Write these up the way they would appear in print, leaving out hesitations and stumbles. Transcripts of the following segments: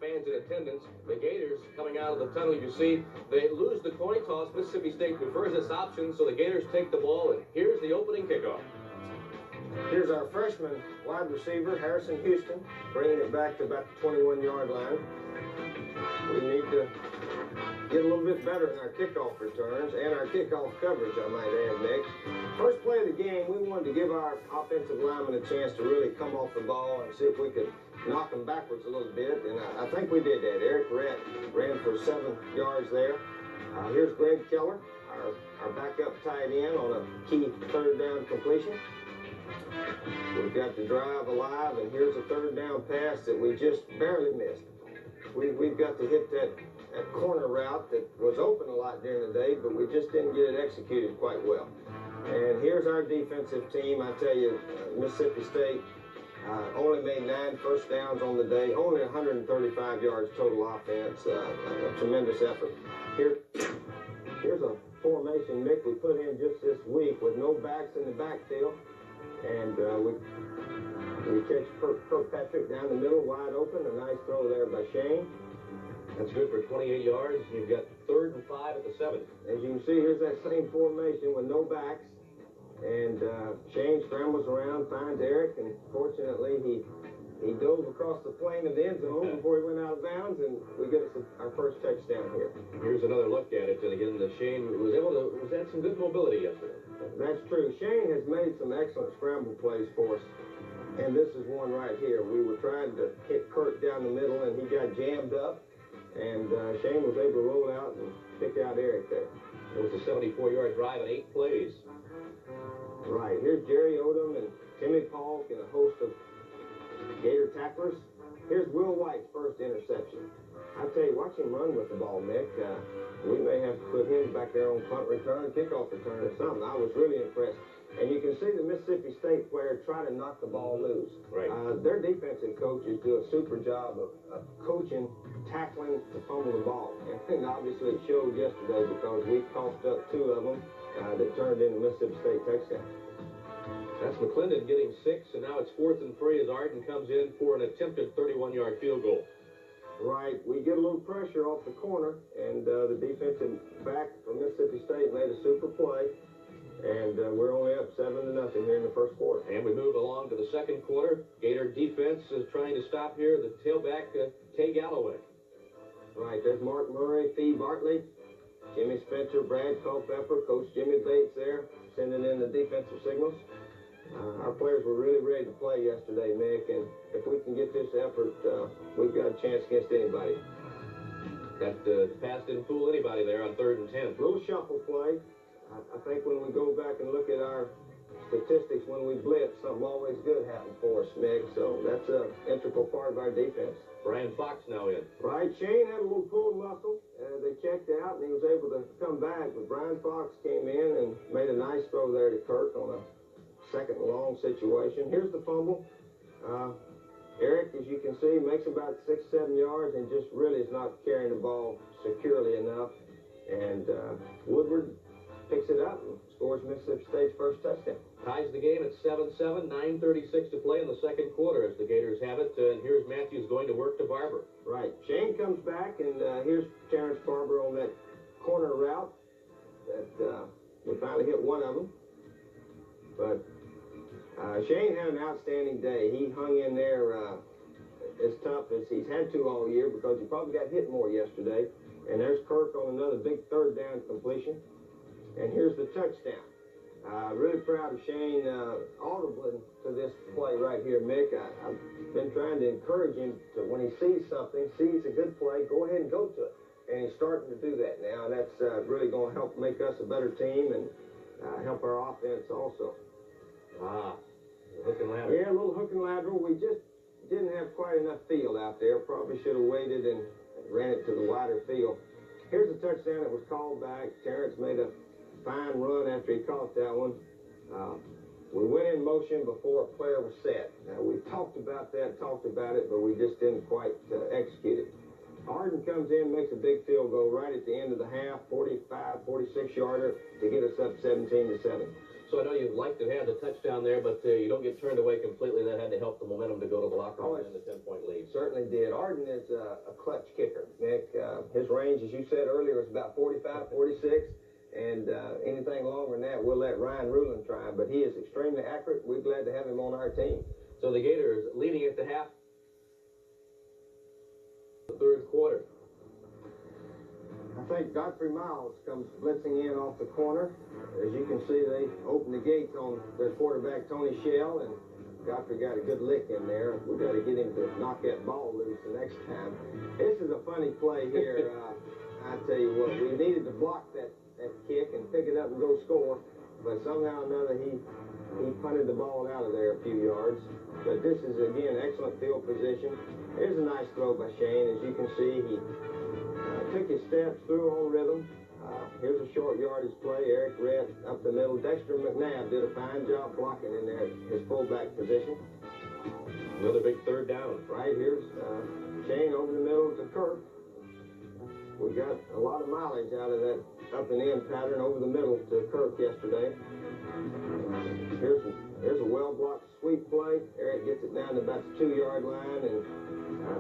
fans in attendance. The Gators coming out of the tunnel, you see, they lose the coin toss. Mississippi State prefers this option, so the Gators take the ball, and here's the opening kickoff. Here's our freshman wide receiver, Harrison Houston, bringing it back to about the 21-yard line. We need to get a little bit better in our kickoff returns and our kickoff coverage, I might add, Nick. First play of the game, we wanted to give our offensive linemen a chance to really come off the ball and see if we could knock them backwards a little bit, and I think we did that. Eric ran for 7 yards there. Here's Greg Keller, our backup tight end on a key third down completion. We've got the drive alive, and here's a third down pass that we just barely missed. We've got to hit that corner route that was open a lot during the day, but we just didn't get it executed quite well. And here's our defensive team. I tell you, Mississippi State only made 9 first downs on the day, only 135 yards total offense, a tremendous effort. Here's a formation, Nick, we put in just this week with no backs in the backfield. And we catch Kirkpatrick down the middle, wide open. A nice throw there by Shane. That's good for 28 yards. You've got 3rd and 5 at the 7. As you can see, here's that same formation with no backs. And Shane scrambles around, finds Eric, and fortunately he dove across the plane of the end zone before he went out of bounds, and we get our first touchdown here. Here's another look at it, and again, Shane was able to had some good mobility yesterday. That's true. Shane has made some excellent scramble plays for us, and this is one right here. We were trying to hit Kirk down the middle, and he got jammed up, and Shane was able to roll out and pick out Eric there. It was a 74-yard drive and 8 plays. Right. Here's Jerry Odom and Timmy Paulk and a host of Gator tacklers. Here's Will White's first interception. I tell you, watch him run with the ball, Nick. We may have to put him back there on punt return, kickoff return or something. I was really impressed. And you can see the Mississippi State player try to knock the ball loose. Right. Their defensive coaches do a super job of coaching, tackling to fumble the ball. And obviously it showed yesterday because we coughed up 2 of them that turned into Mississippi State touchdowns. That's McClendon getting 6, and now it's 4th and 3 as Arden comes in for an attempted 31-yard field goal. Right. We get a little pressure off the corner, and the defensive back from Mississippi State made a super play, and we're only up 7-0 here in the first quarter. And we move along to the second quarter. Gator defense is trying to stop here the tailback, Tay Galloway. Right. There's Mark Murray, Fee Bartley, Jimmy Spencer, Brad Culpepper, Coach Jimmy Bates there, sending in the defensive signals. Our players were really ready to play yesterday, Mick, and if we can get this effort, we've got a chance against anybody. That pass didn't fool anybody there on 3rd and 10. A little shuffle play. I think when we go back and look at our statistics, when we blitz, something always good happens for us, Mick, so that's an integral part of our defense. Brian Fox now in. Right. Shane had a little pull muscle. They checked out, and he was able to come back, but Brian Fox came in and made a nice throw there to Kirk on a 2nd and long situation. Here's the fumble. Eric, as you can see, makes about 6-7 yards and just really is not carrying the ball securely enough. And Woodward picks it up and scores Mississippi State's first touchdown. Ties the game at 7-7, 9:36 to play in the second quarter as the Gators have it. And here's Matthews going to work to Barber. Right. Shane comes back, and here's Terrence Barber on that corner route that we finally hit one of them. But Shane had an outstanding day. He hung in there as tough as he's had to all year because he probably got hit more yesterday. And there's Kirk on another big 3rd down completion. And here's the touchdown. Really proud of Shane audibly to this play right here, Mick. I've been trying to encourage him to, when he sees something, sees a good play, go ahead and go to it. And he's starting to do that now. And that's really going to help make us a better team and help our offense also. Hook and lateral. Yeah, a little hook and lateral. We just didn't have quite enough field out there. Probably should have waited and ran it to the wider field. Here's a touchdown that was called back. Terrence made a fine run after he caught that one. We went in motion before a player was set. Now, we talked about it, but we just didn't quite execute it. Arden comes in, makes a big field goal right at the end of the half, 45, 46-yarder to get us up 17-7. So I know you'd like to have the touchdown there, but you don't get turned away completely. That had to help the momentum to go to the locker room and the 10-point lead. Certainly did. Arden is a clutch kicker, Nick. His range, as you said earlier, is about 45, 46. And anything longer than that, we'll let Ryan Rulin try. But he is extremely accurate. We're glad to have him on our team. So the Gators leading at the half. The third quarter. I think Godfrey Miles comes blitzing in off the corner. As you can see, they opened the gates on their quarterback, Tony Shell, and Godfrey got a good lick in there. We got to get him to knock that ball loose the next time. This is a funny play here. I tell you what, we needed to block that kick and pick it up and go score, but somehow or another he punted the ball out of there a few yards. But this is, again, excellent field position. Here's a nice throw by Shane. As you can see, he took his steps through on rhythm. Here's a short yardage play. Eric Rett up the middle. Dexter McNabb did a fine job blocking in there, his fullback position. Another big third down. Right, here's Shane over the middle to Kirk. We got a lot of mileage out of that up and in pattern over the middle to Kirk yesterday. Here's a well-blocked sweep play. Eric gets it down to about the 2-yard line, and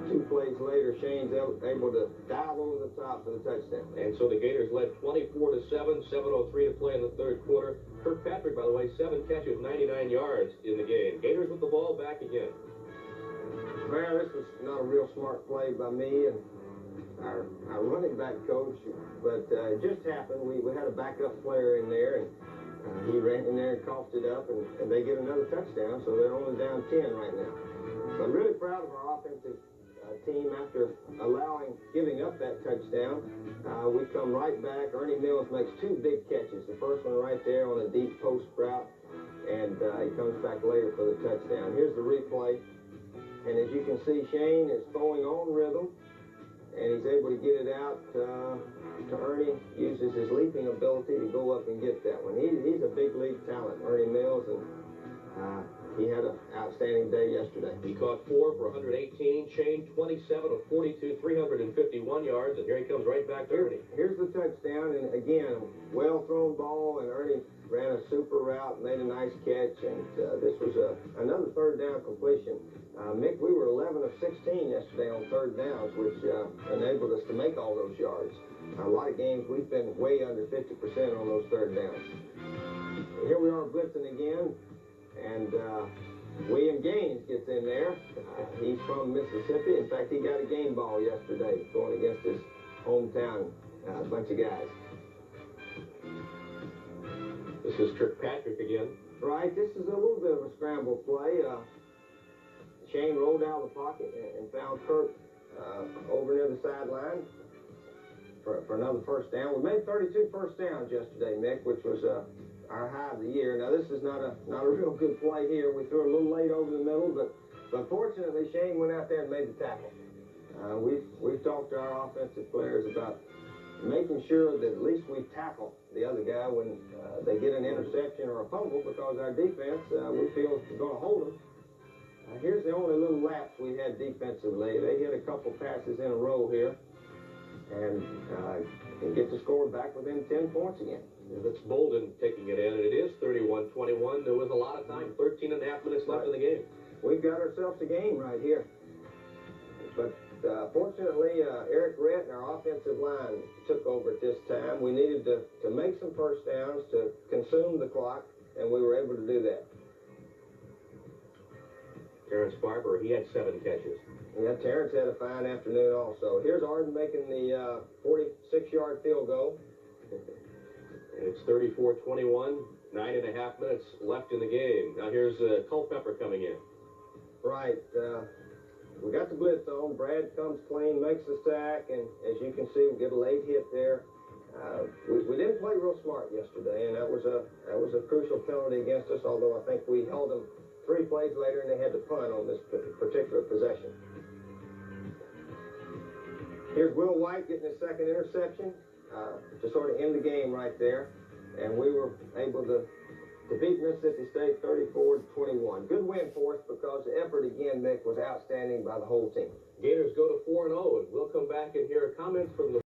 2 plays later, Shane's able to dive over the top for the touchdown. And so the Gators led 24-7, 7:03 to play in the third quarter. Kirkpatrick, by the way, 7 catches, 99 yards in the game. Gators with the ball back again. Well, this was not a real smart play by me and our running back coach, but it just happened. We had a backup player in there, and he ran in there and coughed it up, and they get another touchdown, so they're only down 10 right now. So I'm really proud of our offensive team after giving up that touchdown. We come right back. Ernie Mills makes 2 big catches. The first one right there on a deep post route, and he comes back later for the touchdown. Here's the replay, and as you can see, Shane is throwing on rhythm, and he's able to get it out to Ernie. Uses his leaping ability to go up and get that one. He's a big league talent, Ernie Mills, and he had an outstanding day yesterday. He caught 4 for 118. Shane, 27 of 42, 351 yards, and here he comes right back to Ernie. Here's the touchdown, and again, well-thrown ball, and Ernie ran a super route, made a nice catch, and this was another third down completion. Mick, we were 11 of 16 yesterday on third downs, which enabled us to make all those yards. A lot of games, we've been way under 50% on those third downs. Here we are blitzing again, and William Gaines gets in there. He's from Mississippi. In fact, he got a game ball yesterday going against his hometown bunch of guys. This is Kirkpatrick again. Right, this is a little bit of a scramble play. Shane rolled out of the pocket and found Kirk over near the sideline for another first down. We made 32 first downs yesterday, Mick, which was our high of the year. Now, this is not a real good play here. We threw a little late over the middle, but fortunately, Shane went out there and made the tackle. We've talked to our offensive players about making sure that at least we tackle the other guy when they get an interception or a fumble, because our defense, we feel, is going to hold them. Here's the only little lapse we had defensively. They hit a couple passes in a row here and get the score back within 10 points again. Yeah, that's Bolden taking it in, and it is 31-21. There was a lot of time, 13 and a half minutes left in the game. We've got ourselves a game right here. But fortunately, Eric Rett and our offensive line took over at this time. We needed to make some first downs to consume the clock, and we were able to do that. Terrence Barber, he had 7 catches. Yeah, Terrence had a fine afternoon also. Here's Arden making the 46-yard field goal. And it's 34-21, 9.5 minutes left in the game. Now here's Culpepper coming in. Right. We got the blitz on. Brad comes clean, makes the sack, and as you can see, we get a late hit there. We didn't play real smart yesterday, and that was a crucial penalty against us, although I think we held them 3 plays later, and they had to punt on this particular possession. Here's Will White getting his second interception to sort of end the game right there, and we were able to beat Mississippi State 34-21. Good win for us because the effort again, Mick, was outstanding by the whole team. Gators go to 4-0, and we'll come back and hear comments from the